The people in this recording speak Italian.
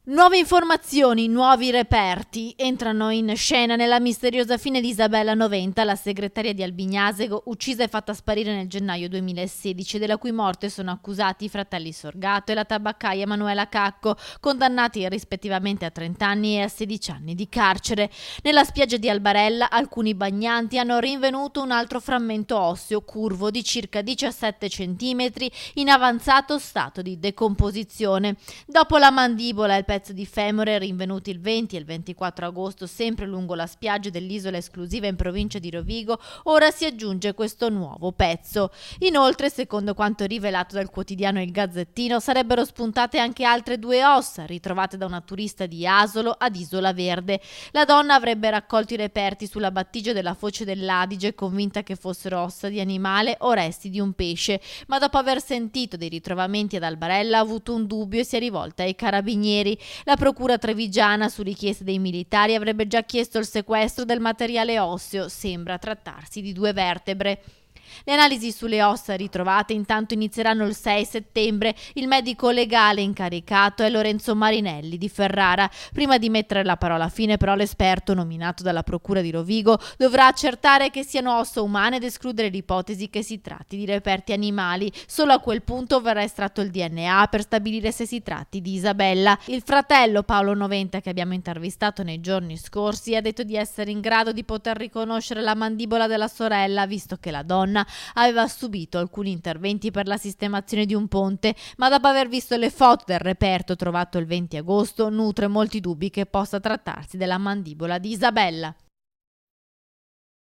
Nuove informazioni, nuovi reperti entrano in scena nella misteriosa fine di Isabella Noventa, la segretaria di Albignasego, uccisa e fatta sparire nel gennaio 2016, della cui morte sono accusati i fratelli Sorgato e la tabaccaia Manuela Cacco, condannati rispettivamente a 30 anni e a 16 anni di carcere. Nella spiaggia di Albarella alcuni bagnanti hanno rinvenuto un altro frammento osseo curvo di circa 17 cm in avanzato stato di decomposizione. Dopo la mandibola e il pezzo di femore rinvenuti il 20 e il 24 agosto sempre lungo la spiaggia dell'isola esclusiva in provincia di Rovigo, ora si aggiunge questo nuovo pezzo. Inoltre, secondo quanto rivelato dal quotidiano Il Gazzettino, sarebbero spuntate anche altre 2 ossa ritrovate da una turista di Asolo ad Isola Verde. La donna avrebbe raccolto i reperti sulla battigia della foce dell'Adige, convinta che fossero ossa di animale o resti di un pesce, ma dopo aver sentito dei ritrovamenti ad Albarella ha avuto un dubbio e si è rivolta ai carabinieri. La procura trevigiana, su richiesta dei militari, avrebbe già chiesto il sequestro del materiale osseo. Sembra trattarsi di 2 vertebre. Le analisi sulle ossa ritrovate intanto inizieranno il 6 settembre. Il medico legale incaricato è Lorenzo Marinelli di Ferrara. Prima di mettere la parola fine, però, l'esperto nominato dalla procura di Rovigo dovrà accertare che siano ossa umane ed escludere l'ipotesi che si tratti di reperti animali. Solo a quel punto verrà estratto il DNA per stabilire se si tratti di Isabella. Il fratello Paolo Noventa, che abbiamo intervistato nei giorni scorsi, ha detto di essere in grado di poter riconoscere la mandibola della sorella, visto che la donna aveva subito alcuni interventi per la sistemazione di un ponte, ma dopo aver visto le foto del reperto trovato il 20 agosto nutre molti dubbi che possa trattarsi della mandibola di Isabella.